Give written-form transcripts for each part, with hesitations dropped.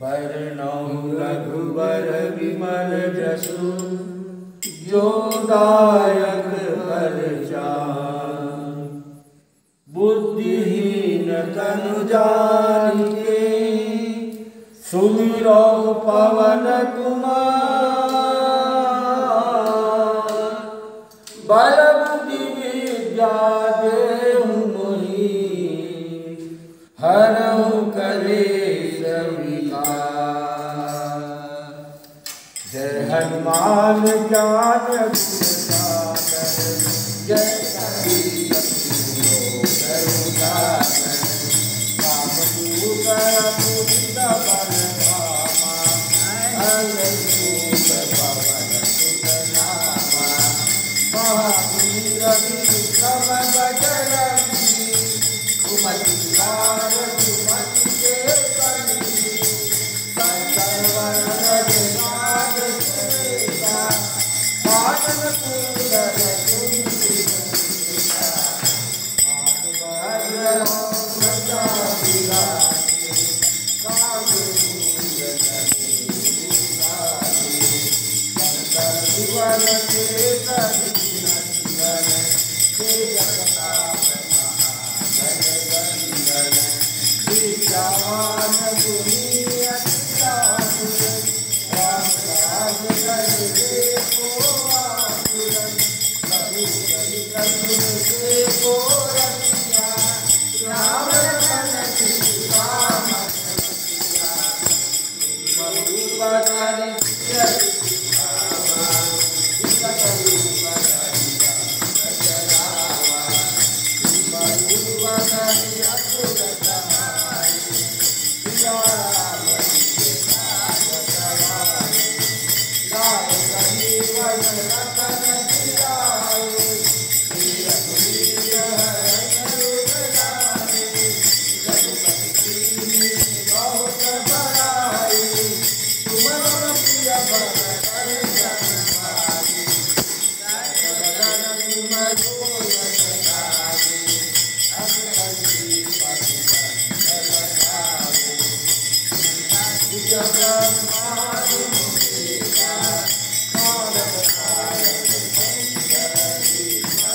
वरणौ रघुवर विमल जसु जो दायक फल चार। बुद्धिहीन तनु जानिके सुमिरो पवन कुमार। बल बुद्धि विद्या देहु मोहि हरहु कलेश विकार। जय हनुमान ज्ञान गुण सागर जय कबीर रामदूत अतुलित बल धामा। अंगसूत पवन सुत नामा। महावीर विक्रम बजरंगी सुमति लाल सुमति के कली। संकर वरण नाद सुरेता कानन कुंडल कुंचित विभूषिता। हाथ वज्र ध्वजा विराजे कांधे मूल धरे विराजे। शंकर सुवन केसरी नंदन तेज प्रताप महाजगवंदन। विद्यावान गुणी अति चातुर रामराज करवे को आतुर। रघुपति रघुर सेवको रसिया राम लखन सीता मन बसिया। रूप धरि सिय दिखावा विकट रूप धरि राम जरावा। रूप धरि असुर सहाय सिया राम के काज सवाय। लाए कबीर रतन जियाए श्री रघुवीर हरष उर लाए। रघुपति कीन्ही बहुत बड़ाई तुम प्रिय भरत सन भाई। बदन तुम जोयस गावे अस कलि पति कंदन गावे। निज ब्रह्मादि मुनीसा नारद नारद शंकर ईसा।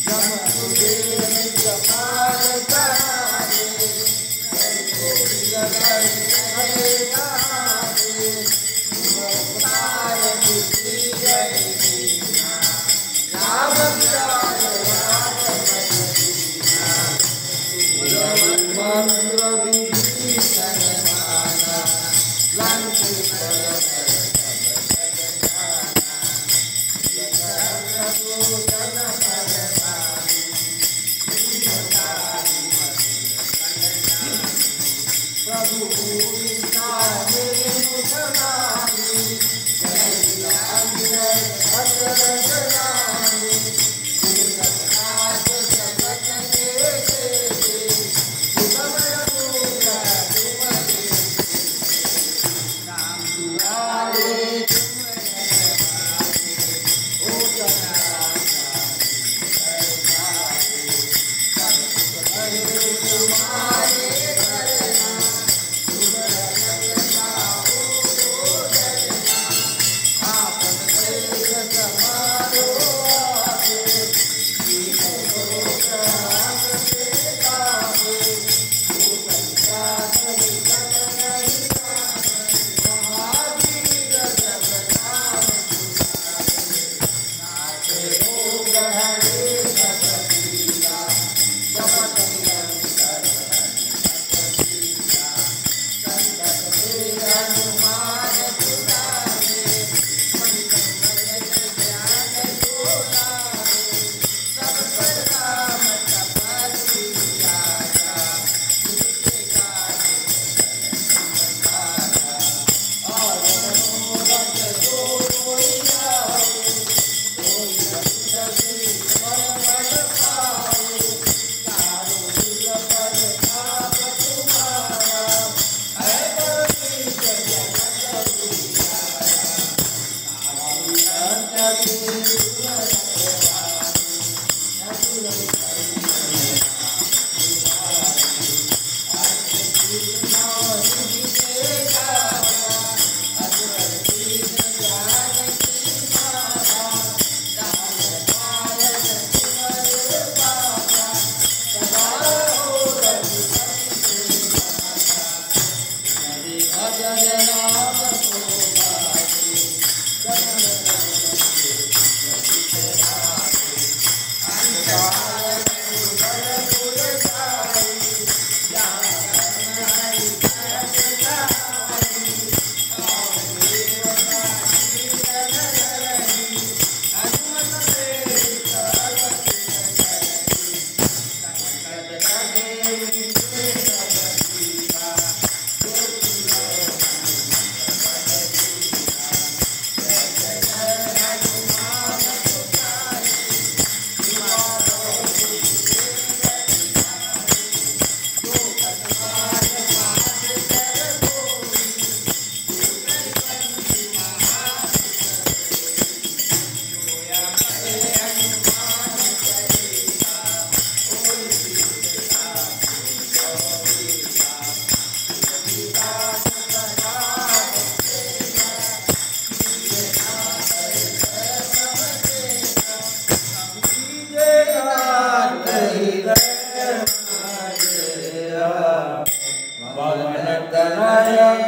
यम कुबेर निज पाद करारे कलियुग हरि हरे गावे। तुम उपकार बुद्धि जय दीना राम प्यार रामपद दीना। तुम मंत्र विभीषण माना लंकित भय सब जग जाना। सहस्रलोचन परधारी दीनतारि प्रभु पूजिता मेरे मुख माही। जय विलास अचरज लाही। काज जगत के जेते सुगम अनुग्रह तुम देते। राम दुआरे तुम रखवारे ओ जना सब सुख लहे तुम्हारे करना। तुम रखत जाओ तो डरना। आपन देश समारो आगे तीनों लोक आपसे गावे। वो संसार निकट नहीं जावे महावीर जब नाम सुनावे। नाथे रोग हरे सब पीरा जपत निरंतर हनुमत बीरा। संकट ते हनुमान छुड़ावे मन संकट ध्यान जो लावे। सब पर राम तपस्वी राजा जिनके काज सकल संसारा। और मनोरथ जो कोई लावे सोई रघुपति परम पद पावे। चारों जुग परताप तुम्हारा है परमेश जगत उजियारा। संत के सुर रखवारे असुर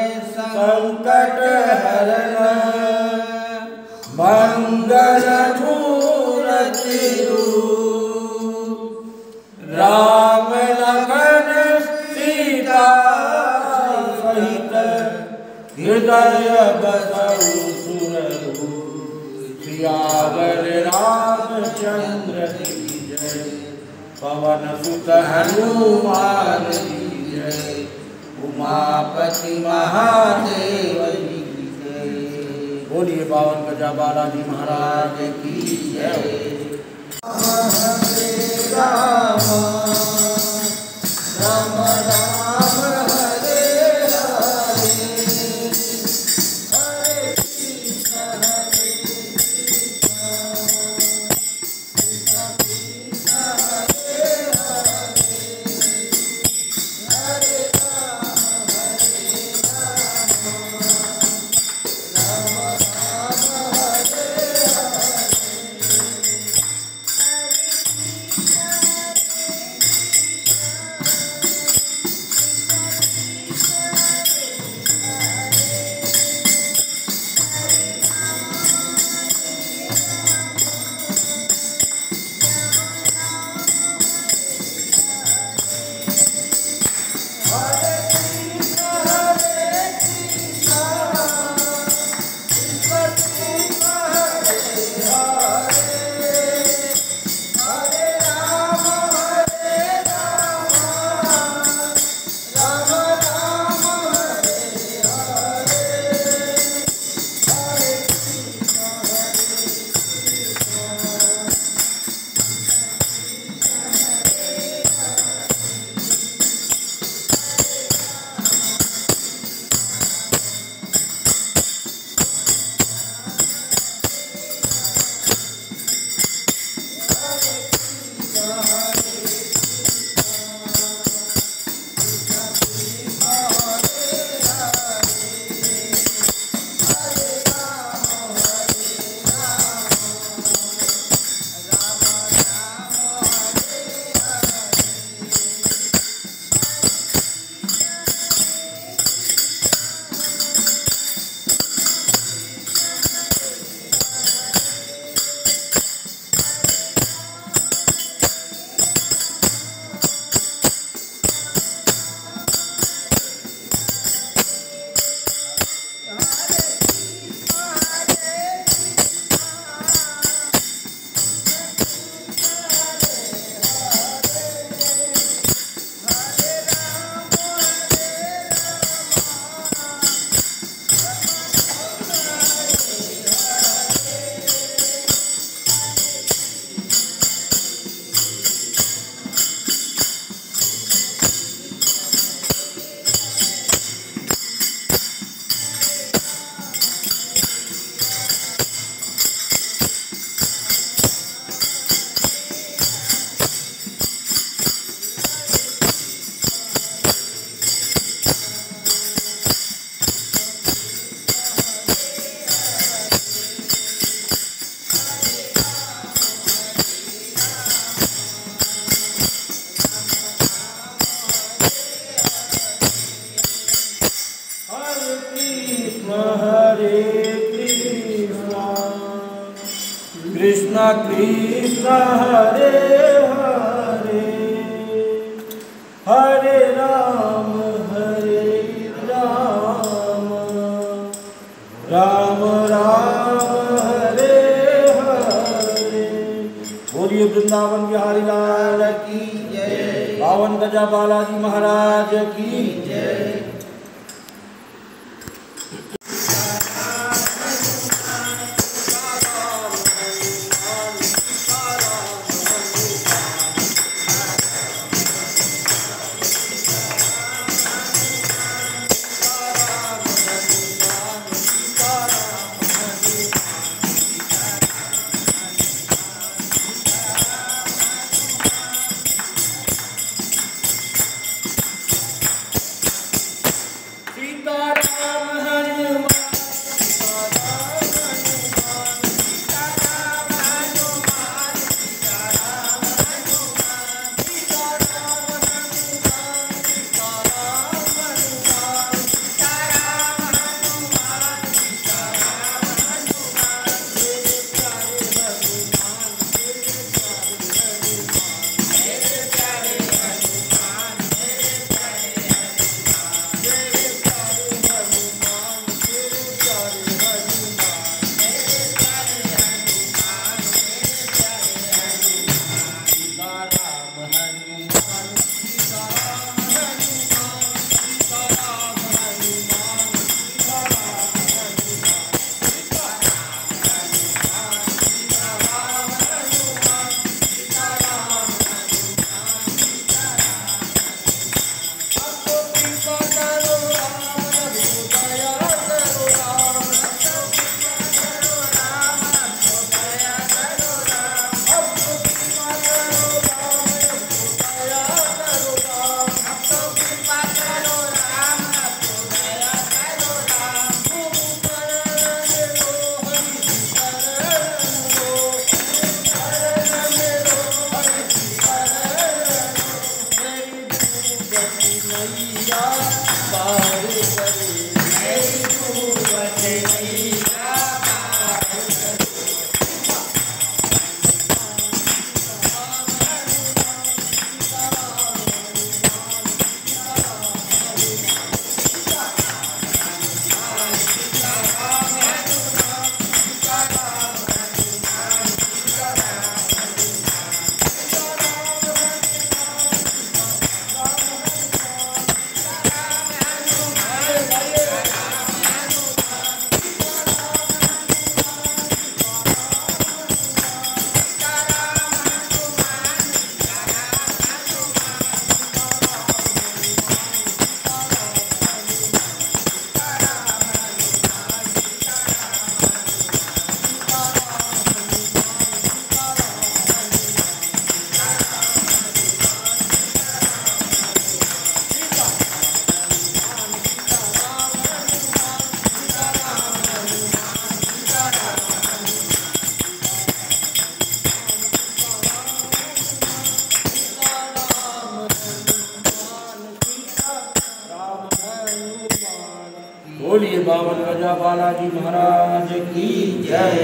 संकट हरण मंगल मूर्ति राम लखन सीता सहित हृदय बसउ सुरहु सियावर रामचंद्र की जय पवन सुत हनुमान की जय उमापति महादेव की जय। बोलिए बावन गजा बालाजी महाराज की जय। हरे राम राम राम हरे हरे हरे कृष्ण हरे कृष्ण कृष्ण कृष्ण हरे हरे हरे राम राम राम हरे हरे हरे कृष्ण कृष्ण कृष्ण हरे हरे हरे राम राम राम हरे हरे। बोलिए वृंदावन बिहारी लाल की जय। बावन गजा बालाजी महाराज की जय। बोलिए बावन गजा बालाजी महाराज की जय।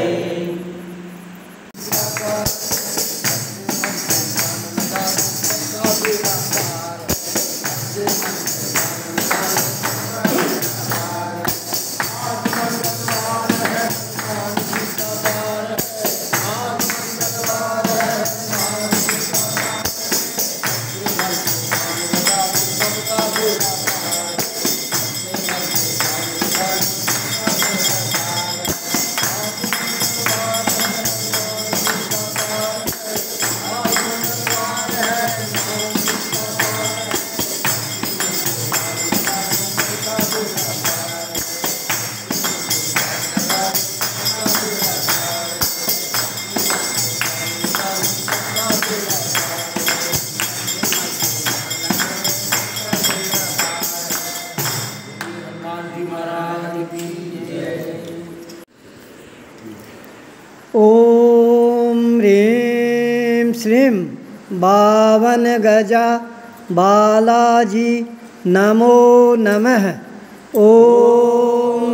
ओम ह्रीं श्रीं बावन गजा बालाजी नमो नमः। ओम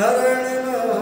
Narayana